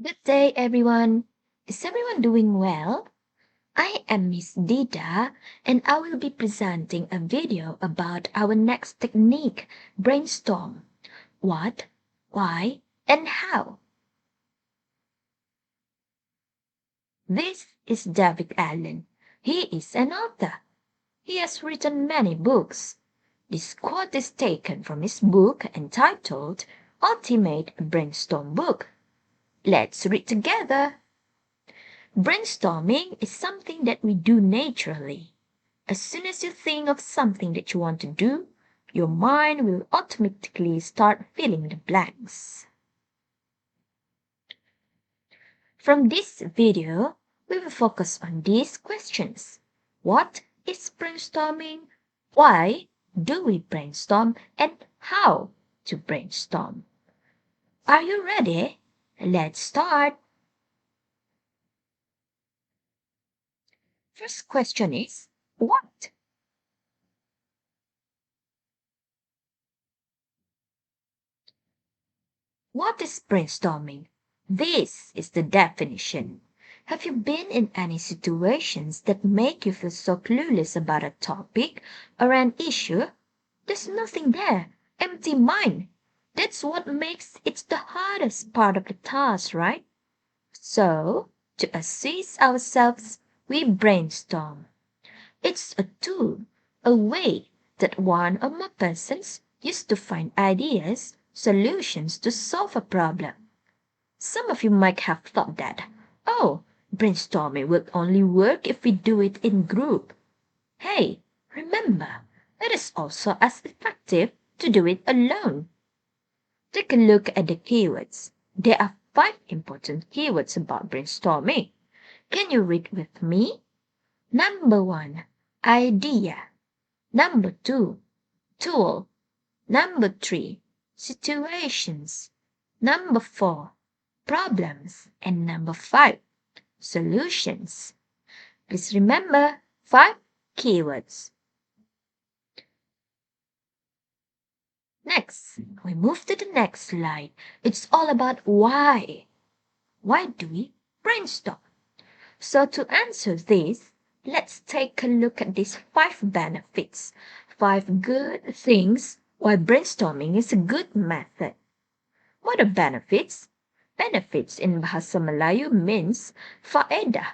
Good day, everyone. Is everyone doing well? I am Miss Dida, and I will be presenting a video about our next technique, brainstorm. What, why, and how. This is David Allen. He is an author. He has written many books. This quote is taken from his book entitled Ultimate Brainstorm Book. Let's read together. Brainstorming is something that we do naturally. As soon as you think of something that you want to do, your mind will automatically start filling the blanks. From this video, we will focus on these questions. What is brainstorming? Why do we brainstorm? And how to brainstorm? Are you ready? Let's start. First question is, what? What is brainstorming? This is the definition. Have you been in any situations that make you feel so clueless about a topic or an issue? There's nothing there. Empty mind. That's what makes it the hardest part of the task, right? So, to assist ourselves, we brainstorm. It's a tool, a way that one or more persons use to find ideas, solutions to solve a problem. Some of you might have thought that, oh, brainstorming will only work if we do it in group. Hey, remember, it is also as effective to do it alone. Take a look at the keywords. There are 5 important keywords about brainstorming. Can you read with me? Number 1, idea. Number 2, tool. Number 3, situations. Number 4, problems. And number 5, solutions. Please remember 5 keywords. Next, we move to the next slide. It's all about why. Why do we brainstorm? So to answer this, let's take a look at these 5 benefits. 5 good things why brainstorming is a good method. What are benefits? Benefits in Bahasa Melayu means faedah,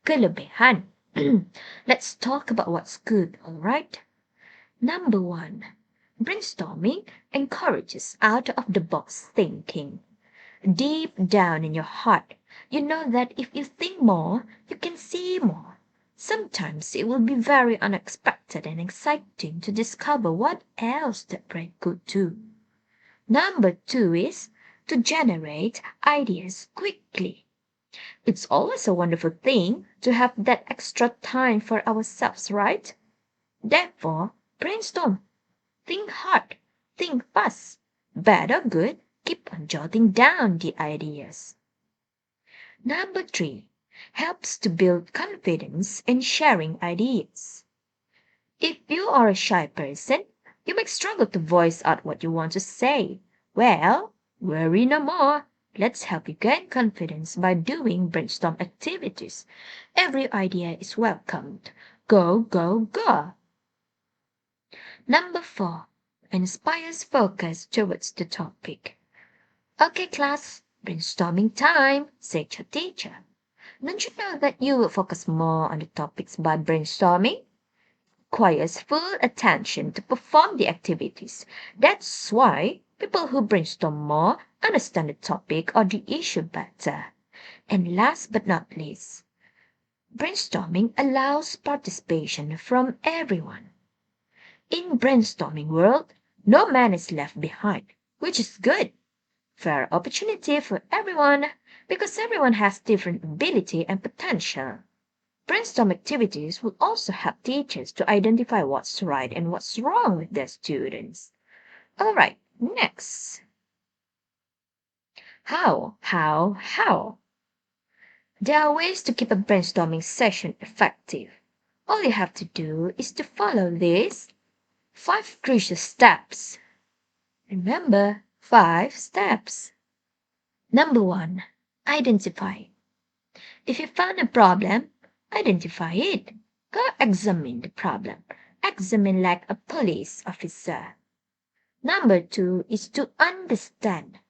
kelebihan. Let's talk about what's good, alright? Number 1. Brainstorming encourages out-of-the-box thinking. Deep down in your heart, you know that if you think more, you can see more. Sometimes it will be very unexpected and exciting to discover what else that brain could do. Number 2 is to generate ideas quickly. It's always a wonderful thing to have that extra time for ourselves, right? Therefore, brainstorm. Think hard. Think fast. Bad or good, keep on jotting down the ideas. Number 3, helps to build confidence in sharing ideas. If you are a shy person, you might struggle to voice out what you want to say. Well, worry no more. Let's help you gain confidence by doing brainstorm activities. Every idea is welcomed. Go, go, go. Number 4, inspires focus towards the topic. Okay, class, brainstorming time, said your teacher. Don't you know that you will focus more on the topics by brainstorming? Requires full attention to perform the activities. That's why people who brainstorm more understand the topic or the issue better. And last but not least, brainstorming allows participation from everyone. In brainstorming world, no man is left behind, which is good. Fair opportunity for everyone because everyone has different ability and potential. Brainstorm activities will also help teachers to identify what's right and what's wrong with their students. Alright, next. How? There are ways to keep a brainstorming session effective. All you have to do is to follow these 5 crucial steps. Remember, 5 steps. Number 1, Identify. If you found a problem, identify it. Go examine the problem. Examine like a police officer. Number 2 is to understand.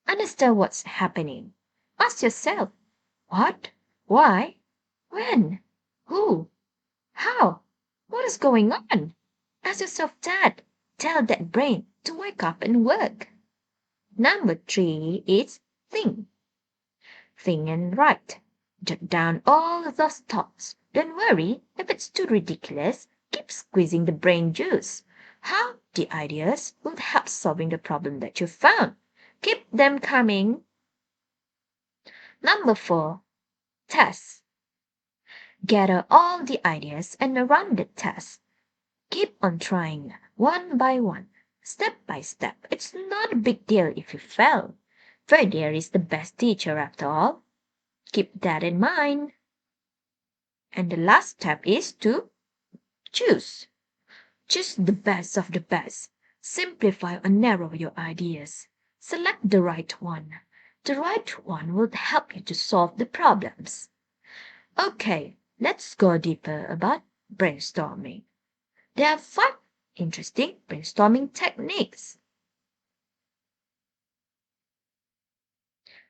Understand what's happening. Ask yourself, what, why, when, who, how, what is going on? Ask yourself that. Tell that brain to wake up and work. Number 3 is think. Think and write. Jot down all those thoughts. Don't worry if it's too ridiculous. Keep squeezing the brain juice. How the ideas will help solving the problem that you found. Keep them coming. Number 4, test. Gather all the ideas and run the test. Keep on trying, one by one, step by step. It's not a big deal if you fail. Failure is the best teacher after all. Keep that in mind. And the last step is to choose. Choose the best of the best. Simplify or narrow your ideas. Select the right one. The right one will help you to solve the problems. Okay, let's go deeper about brainstorming. There are 5 interesting brainstorming techniques.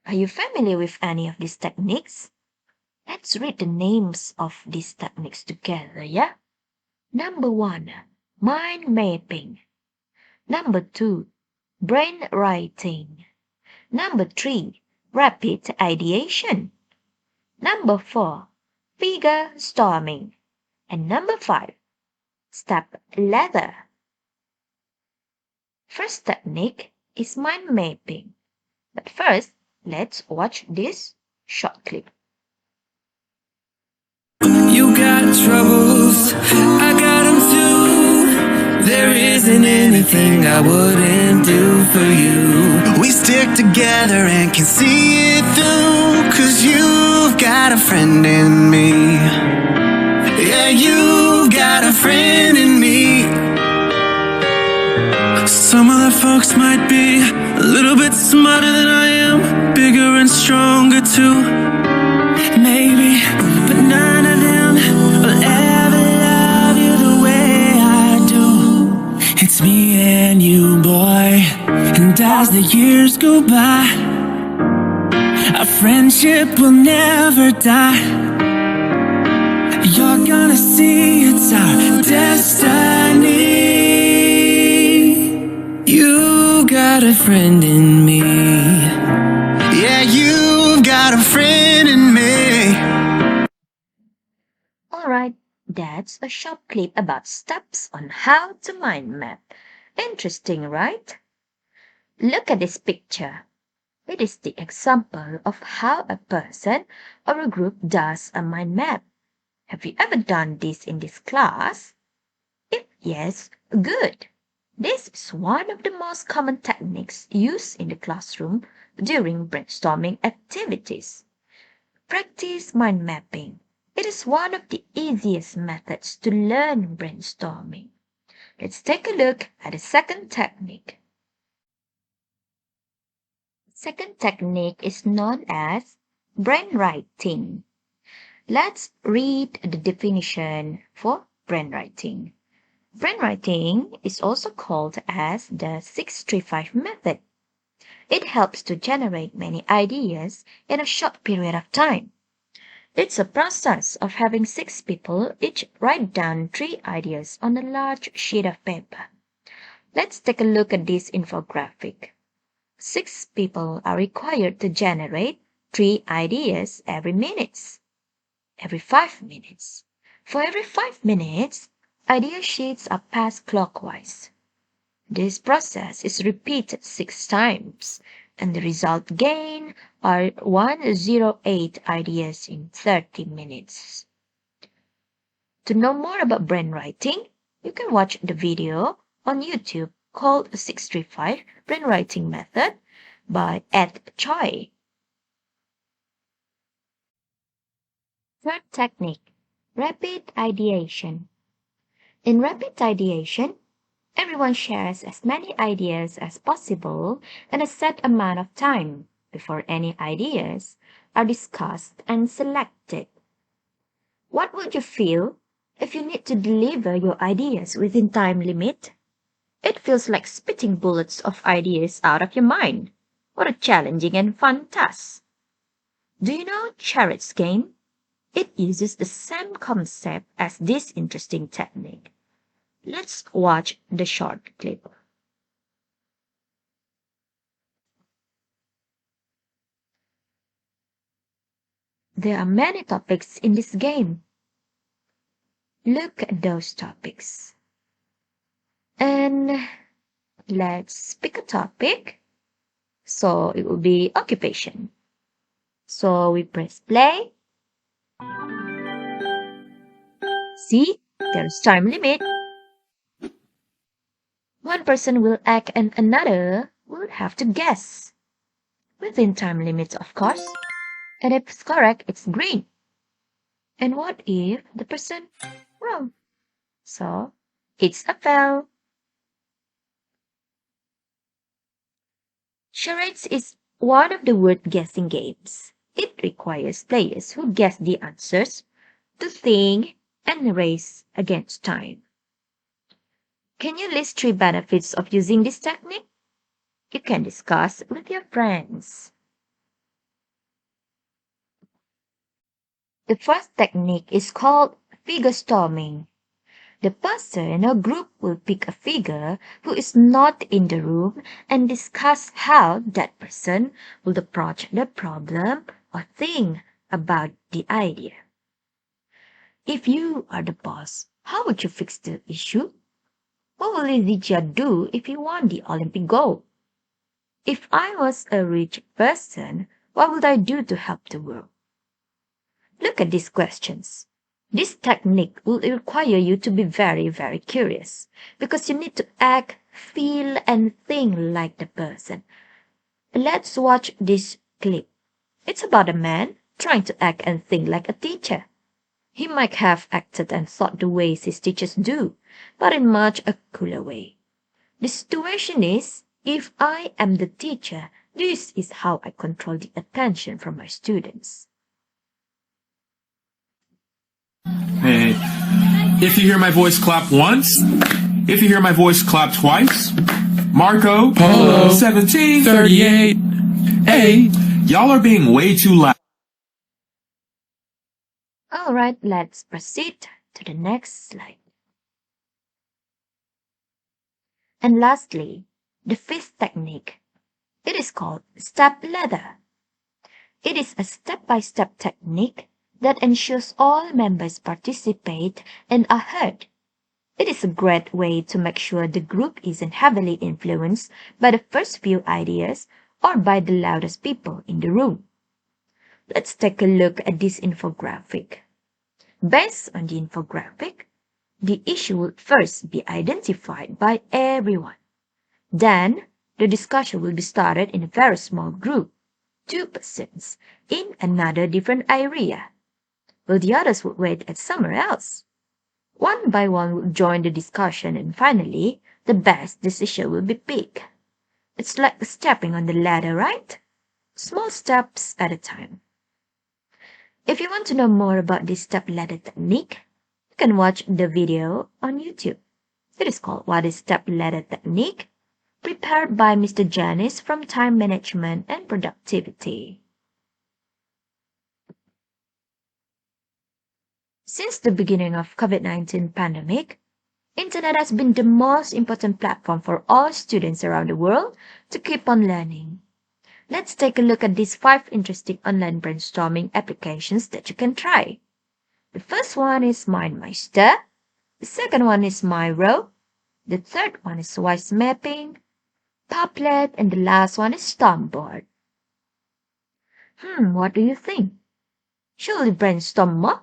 Are you familiar with any of these techniques? Let's read the names of these techniques together, yeah? Number 1, mind mapping. Number 2, brainwriting. Number 3, rapid ideation. Number 4, figure storming. And number 5, step ladder. First technique is mind mapping. But first, let's watch this short clip. You got troubles, I got them too. There isn't anything I wouldn't do for you. We stick together and can see it through, 'cause you've got a friend in me. Yeah, you've got a friend in me. Some other folks might be a little bit smarter than I am, bigger and stronger too. Maybe, but none of them will ever love you the way I do. It's me and you, boy, and as the years go by, our friendship will never die. You're gonna see it's our destiny. You got a friend in me. Yeah, you've got a friend in me. Alright, that's a short clip about steps on how to mind map. Interesting, right? Look at this picture. It is the example of how a person or a group does a mind map. Have you ever done this in this class? If yes, good. This is one of the most common techniques used in the classroom during brainstorming activities. Practice mind mapping. It is one of the easiest methods to learn brainstorming. Let's take a look at the second technique. Second technique is known as brainwriting. Let's read the definition for brainwriting. Brainwriting is also called as the 635 method. It helps to generate many ideas in a short period of time. It's a process of having 6 people each write down 3 ideas on a large sheet of paper. Let's take a look at this infographic. 6 people are required to generate 3 ideas every 5 minutes. For every 5 minutes, idea sheets are passed clockwise. This process is repeated 6 times, and the result gain are 108 ideas in 30 minutes. To know more about brainwriting, you can watch the video on YouTube called 635 Brainwriting Method by Ed Choi. Third technique, rapid ideation. In rapid ideation, everyone shares as many ideas as possible in a set amount of time. before any ideas are discussed and selected. What would you feel if you need to deliver your ideas within time limit? It feels like spitting bullets of ideas out of your mind. What a challenging and fun task. Do you know Charrette's game? It uses the same concept as this interesting technique. Let's watch the short clip. There are many topics in this game. Look at those topics. And let's pick a topic. So it will be occupation. So we press play. See, there's time limit. One person will act and another will have to guess. Within time limits, of course. And if it's correct, it's green. And what if the person wrong? So it's a fail. Charades is one of the word guessing games. It requires players who guess the answers to think and race against time. Can you list 3 benefits of using this technique? You can discuss with your friends. The first technique is called figure storming. The person or group will pick a figure who is not in the room and discuss how that person will approach the problem or think about the idea. If you are the boss, how would you fix the issue? What will Lydia do if you won the Olympic gold? If I was a rich person, what would I do to help the world? Look at these questions. This technique will require you to be very, very curious because you need to act, feel, and think like the person. Let's watch this clip. It's about a man trying to act and think like a teacher. He might have acted and thought the ways his teachers do, but in much a cooler way. The situation is, if I am the teacher, this is how I control the attention from my students. Hey, if you hear my voice clap once, if you hear my voice clap twice, Marco, Polo, 1738, Hey, y'all are being way too loud. Alright, let's proceed to the next slide. And lastly, the fifth technique. It is called step ladder. It is a step-by-step technique that ensures all members participate and are heard. It is a great way to make sure the group isn't heavily influenced by the first few ideas or by the loudest people in the room. Let's take a look at this infographic. Based on the infographic, the issue will first be identified by everyone. Then, the discussion will be started in a very small group, 2 persons, in another different area, while the others would wait at somewhere else. One by one will join the discussion and finally, the best decision will be picked. It's like stepping on the ladder, right? Small steps at a time. If you want to know more about this step ladder technique, you can watch the video on YouTube. It is called What is Step Ladder Technique? Prepared by Mr. Janice from Time Management and Productivity. Since the beginning of COVID-19 pandemic, Internet has been the most important platform for all students around the world to keep on learning. Let's take a look at these 5 interesting online brainstorming applications that you can try. The first one is MindMeister. The second one is Miro. The third one is Wise Mapping, Padlet, and the last one is Stormboard. What do you think? Should we brainstorm more?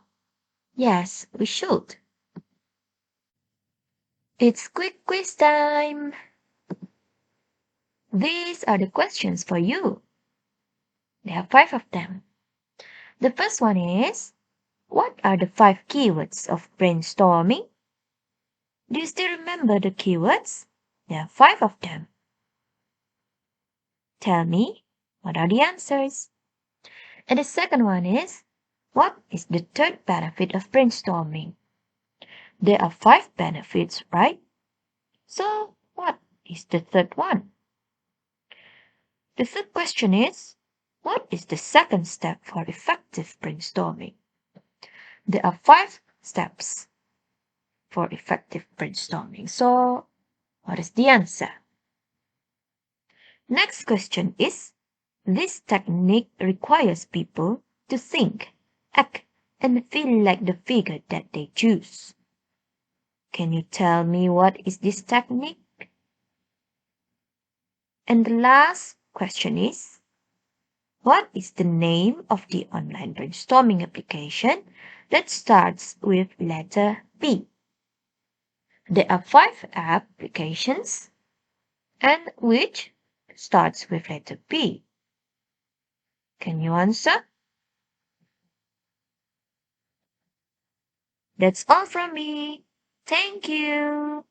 Yes, we should. It's quick quiz time! These are the questions for you. There are 5 of them. The first one is, what are the 5 keywords of brainstorming? Do you still remember the keywords? There are 5 of them. Tell me, What are the answers? And the second one is, what is the third benefit of brainstorming? There are 5 benefits, right? So, what is the third one? The third question is, what is the second step for effective brainstorming? There are 5 steps for effective brainstorming. So, what is the answer? Next question is, this technique requires people to think, act, and feel like the figure that they choose. Can you tell me what is this technique? And the last question is, what is the name of the online brainstorming application that starts with letter B? There are 5 applications, and which starts with letter B? Can you answer? That's all from me. Thank you.